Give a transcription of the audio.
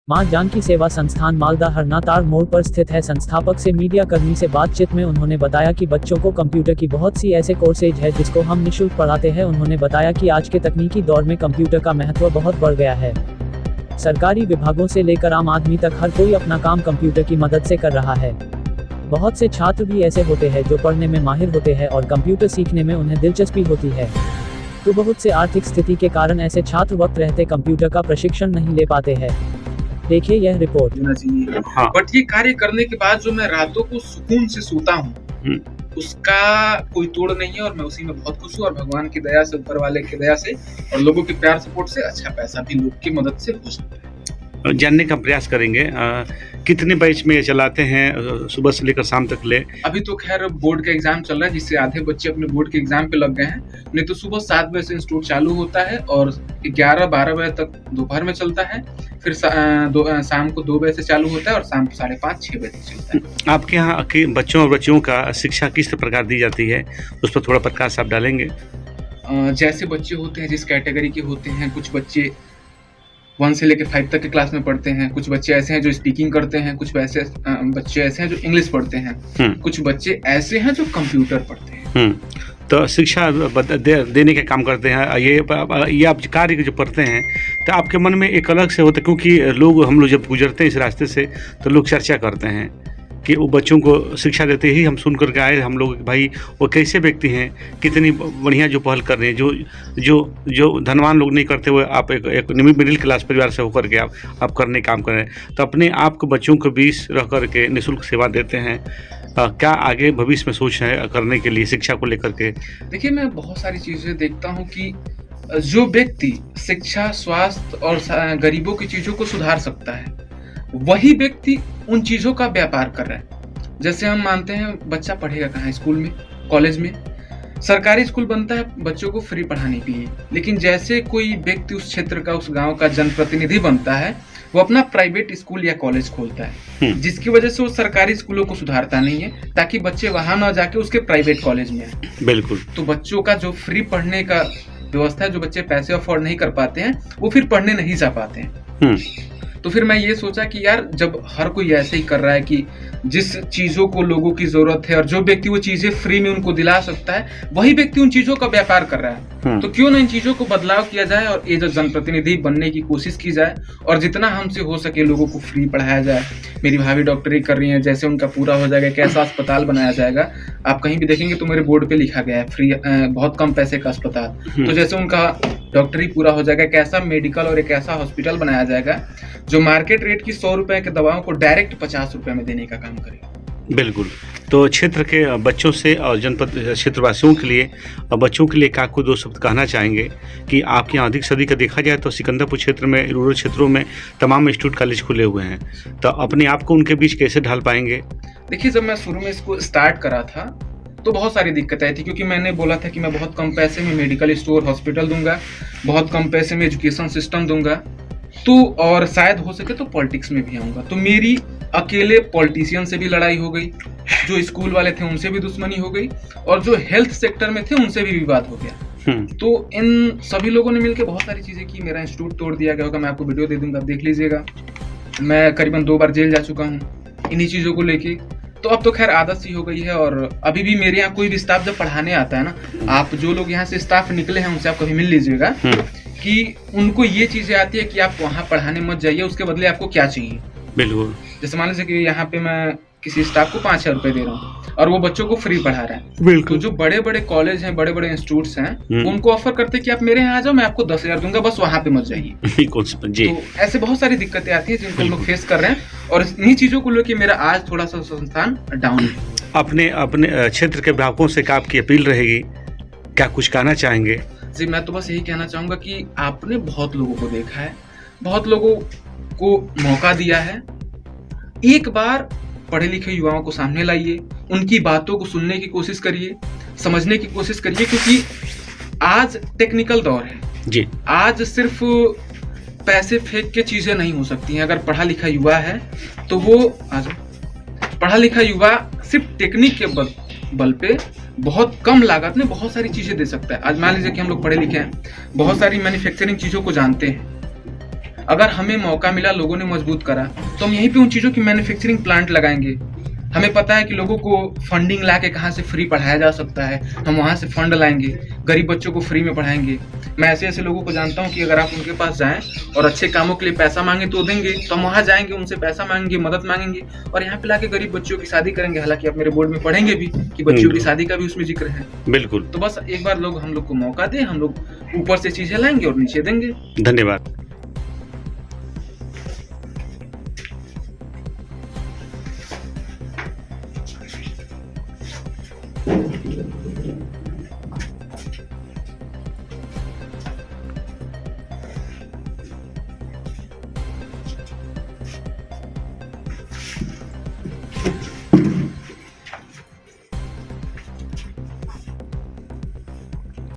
मां जानकी सेवा संस्थान मालदा हरनाताड़ मोड़ पर स्थित है। संस्थापक से मीडिया कर्मी से बातचीत में उन्होंने बताया कि बच्चों को कंप्यूटर की बहुत सी ऐसे कोर्सेज है जिसको हम निःशुल्क पढ़ाते हैं। उन्होंने बताया कि आज के तकनीकी दौर में कंप्यूटर का महत्व बहुत बढ़ गया है। सरकारी विभागों से लेकर आम आदमी तक हर कोई अपना काम कंप्यूटर की मदद से कर रहा है। बहुत से छात्र भी ऐसे होते हैं जो पढ़ने में माहिर होते हैं और कंप्यूटर सीखने में उन्हें दिलचस्पी होती है, तो बहुत से आर्थिक स्थिति के कारण ऐसे छात्र वक्त रहते कंप्यूटर का प्रशिक्षण नहीं ले पाते हैं। देखिए यह रिपोर्ट। हाँ। बट ये कार्य करने के बाद जो मैं रातों को सुकून से सोता हूँ उसका कोई तोड़ नहीं है और मैं उसी में बहुत खुश हूँ और भगवान की दया से, ऊपर वाले की दया से और लोगों के प्यार सपोर्ट से अच्छा पैसा भी लोग की मदद से हो सकता है। जानने का प्रयास करेंगे कितने बैच में चलाते हैं, सुबह से लेकर शाम तक ले? अभी तो खैर बोर्ड का एग्जाम चल रहा है जिससे आधे बच्चे अपने बोर्ड के एग्जाम पे लग गए हैं। नहीं तो सुबह 7 बजे से इंस्टीट्यूट चालू होता है और 11-12 बजे तक दोपहर में चलता है, फिर शाम को 2 बजे से चालू होता है और शाम 5:30-6 बजे तक चलता है। आपके यहाँ के बच्चों और बच्चियों का शिक्षा किस प्रकार दी जाती है, उस पर थोड़ा प्रकाश आप डालेंगे? जैसे बच्चे होते हैं जिस कैटेगरी के होते हैं, कुछ बच्चे 1 से लेकर 5 तक के क्लास में पढ़ते हैं, कुछ बच्चे ऐसे हैं जो स्पीकिंग करते हैं, कुछ बच्चे ऐसे हैं जो इंग्लिश पढ़ते हैं, कुछ बच्चे ऐसे हैं जो कंप्यूटर पढ़ते हैं। तो शिक्षा देने का काम करते हैं। ये आप कार्य जो करते हैं तो आपके मन में एक अलग से होता है, क्योंकि हम लोग जब गुजरते हैं इस रास्ते से तो लोग चर्चा करते हैं कि वो बच्चों को शिक्षा देते ही हम सुन कर के आए हम लोग, भाई वो कैसे व्यक्ति हैं, कितनी बढ़िया जो पहल कर रहे हैं, जो धनवान लोग नहीं करते हुए आप एक मिडिल क्लास परिवार से होकर के आप करने काम कर रहे हैं। तो अपने आप को बच्चों के बीच रह कर के निःशुल्क सेवा देते हैं। क्या आगे भविष्य में सोच है करने के लिए शिक्षा को लेकर के? देखिए, मैं बहुत सारी चीज़ें देखता हूँ कि जो व्यक्ति शिक्षा, स्वास्थ्य और गरीबों की चीज़ों को सुधार सकता है वही व्यक्ति उन चीज़ों का व्यापार कर रहा है। जैसे हम मानते हैं बच्चा पढ़ेगा कहाँ, स्कूल में, कॉलेज में। सरकारी स्कूल बनता है बच्चों को फ्री पढ़ाने के लिए, लेकिन जैसे कोई व्यक्ति उस क्षेत्र का, उस गांव का जनप्रतिनिधि बनता है वो अपना प्राइवेट स्कूल या कॉलेज खोलता है, जिसकी वजह से वो सरकारी स्कूलों को सुधारता नहीं है ताकि बच्चे वहां ना जाके उसके प्राइवेट कॉलेज में आए। बिल्कुल। तो बच्चों का जो फ्री पढ़ने का व्यवस्था है, जो बच्चे पैसे अफोर्ड नहीं कर पाते हैं वो फिर पढ़ने नहीं जा पाते हैं। तो फिर मैं ये सोचा कि यार जब हर कोई ऐसे ही कर रहा है कि जिस चीज़ों को लोगों की ज़रूरत है और जो व्यक्ति वो चीज़ें फ्री में उनको दिला सकता है वही व्यक्ति उन चीज़ों का व्यापार कर रहा है, तो क्यों ना इन चीज़ों को बदलाव किया जाए और ये जो जनप्रतिनिधि बनने की कोशिश की जाए और जितना हमसे हो सके लोगों को फ्री पढ़ाया जाए। मेरी भाभी डॉक्टरी कर रही हैं, जैसे उनका पूरा हो जाएगा कैसा अस्पताल बनाया जाएगा, आप कहीं भी देखेंगे तो मेरे बोर्ड पे लिखा गया है फ्री, बहुत कम पैसे का अस्पताल। तो जैसे उनका डॉक्टरी पूरा हो जाएगा, कैसा मेडिकल और एक ऐसा हॉस्पिटल बनाया जाएगा जो मार्केट रेट की 100 रुपए की दवाओं को डायरेक्ट 50 रुपए में देने का काम करेगा। बिल्कुल। तो क्षेत्र के बच्चों से और जनपद क्षेत्रवासियों के लिए और बच्चों के लिए आपको 2 शब्द कहना चाहेंगे कि आपके यहाँ अधिक से अधिक देखा जाए तो सिकंदरपुर क्षेत्र में, रूरल क्षेत्रों में तमाम इंस्टीट्यूट कॉलेज खुले हुए हैं, तो अपने आप को उनके बीच कैसे ढाल पाएंगे? देखिए, जब मैं शुरू में इसको स्टार्ट करा था तो बहुत सारी दिक्कतें आई थी, क्योंकि मैंने बोला था कि मैं बहुत कम पैसे में मेडिकल स्टोर, हॉस्पिटल दूंगा, बहुत कम पैसे में एजुकेशन सिस्टम दूंगा, तो और शायद हो सके तो पॉलिटिक्स में भी आऊंगा। तो मेरी अकेले पॉलिटिशियन से भी लड़ाई हो गई, जो स्कूल वाले थे उनसे भी दुश्मनी हो गई और जो हेल्थ सेक्टर में थे उनसे भी विवाद हो गया। तो इन सभी लोगों ने मिलकर बहुत सारी चीजें की, मेरा इंस्टीट्यूट तोड़ दिया गया होगा, मैं आपको वीडियो दे दूंगा, देख लीजिएगा। मैं करीबन 2 बार जेल जा चुका हूँ इन्हीं चीजों को लेके। तो अब तो खैर आदत सी हो गई है और अभी भी मेरे यहाँ कोई भी स्टाफ जब पढ़ाने आता है ना, आप जो लोग यहाँ से स्टाफ निकले हैं उनसे आप कभी मिल लीजिएगा कि उनको ये चीजें आती है कि आप वहाँ पढ़ाने मत जाइए, उसके बदले आपको क्या चाहिए। बिल्कुल। जैसे मान लीजिए कि यहाँ पे मैं किसी स्टाफ को 5,000 रुपए दे रहा हूँ और वो बच्चों को फ्री पढ़ा रहा है। बिल्कुल। तो जो बड़े बड़े कॉलेज हैं, बड़े बड़े इंस्टीट्यूट्स हैं, वो उनको ऑफर करते हैं कि आप मेरे यहाँ आ जाओ, मैं आपको 10,000 दूंगा, बस वहाँ पे मत जाइए। तो ऐसे बहुत सारी दिक्कतें आती है जिनको हम लोग फेस कर रहे हैं और इन्हीं चीजों को लेकर मेरा आज थोड़ा सा संस्थान डाउन है। अपने क्षेत्र के ग्राहकों से क्या आपकी अपील रहेगी, क्या कुछ कहना चाहेंगे? जी, मैं तो बस यही कहना चाहूंगा कि आपने बहुत लोगों को देखा है, बहुत लोगों को मौका दिया है, एक बार पढ़े लिखे युवाओं को सामने लाइए, उनकी बातों को सुनने की कोशिश करिए, समझने की कोशिश करिए, क्योंकि आज टेक्निकल दौर है जी। आज सिर्फ पैसे फेंक के चीजें नहीं हो सकती हैं। अगर पढ़ा लिखा युवा है तो वो पढ़ा लिखा युवा सिर्फ टेक्निक के बल पे बहुत कम लागत में बहुत सारी चीजें दे सकता है। आज मान लीजिए कि हम लोग पढ़े लिखे हैं, बहुत सारी मैन्युफैक्चरिंग चीजों को जानते हैं, अगर हमें मौका मिला, लोगों ने मजबूत करा, तो हम यहीं पे उन चीज़ों की मैन्युफैक्चरिंग प्लांट लगाएंगे। हमें पता है कि लोगों को फंडिंग ला के कहाँ से फ्री पढ़ाया जा सकता है, हम वहाँ से फंड लाएंगे, गरीब बच्चों को फ्री में पढ़ाएंगे। मैं ऐसे ऐसे लोगों को जानता हूँ कि अगर आप उनके पास जाएं और अच्छे कामों के लिए पैसा मांगे तो देंगे, तो हम वहाँ जाएंगे, उनसे पैसा मांगेंगे, मदद मांगेंगे और यहाँ पे लाके गरीब बच्चों की शादी करेंगे। हालांकि आप मेरे बोर्ड में पढ़ेंगे भी कि बच्चों की शादी का भी उसमें जिक्र है। बिल्कुल। तो बस एक बार हम लोग को मौका दें, हम लोग ऊपर से चीजें लाएंगे और नीचे देंगे। धन्यवाद।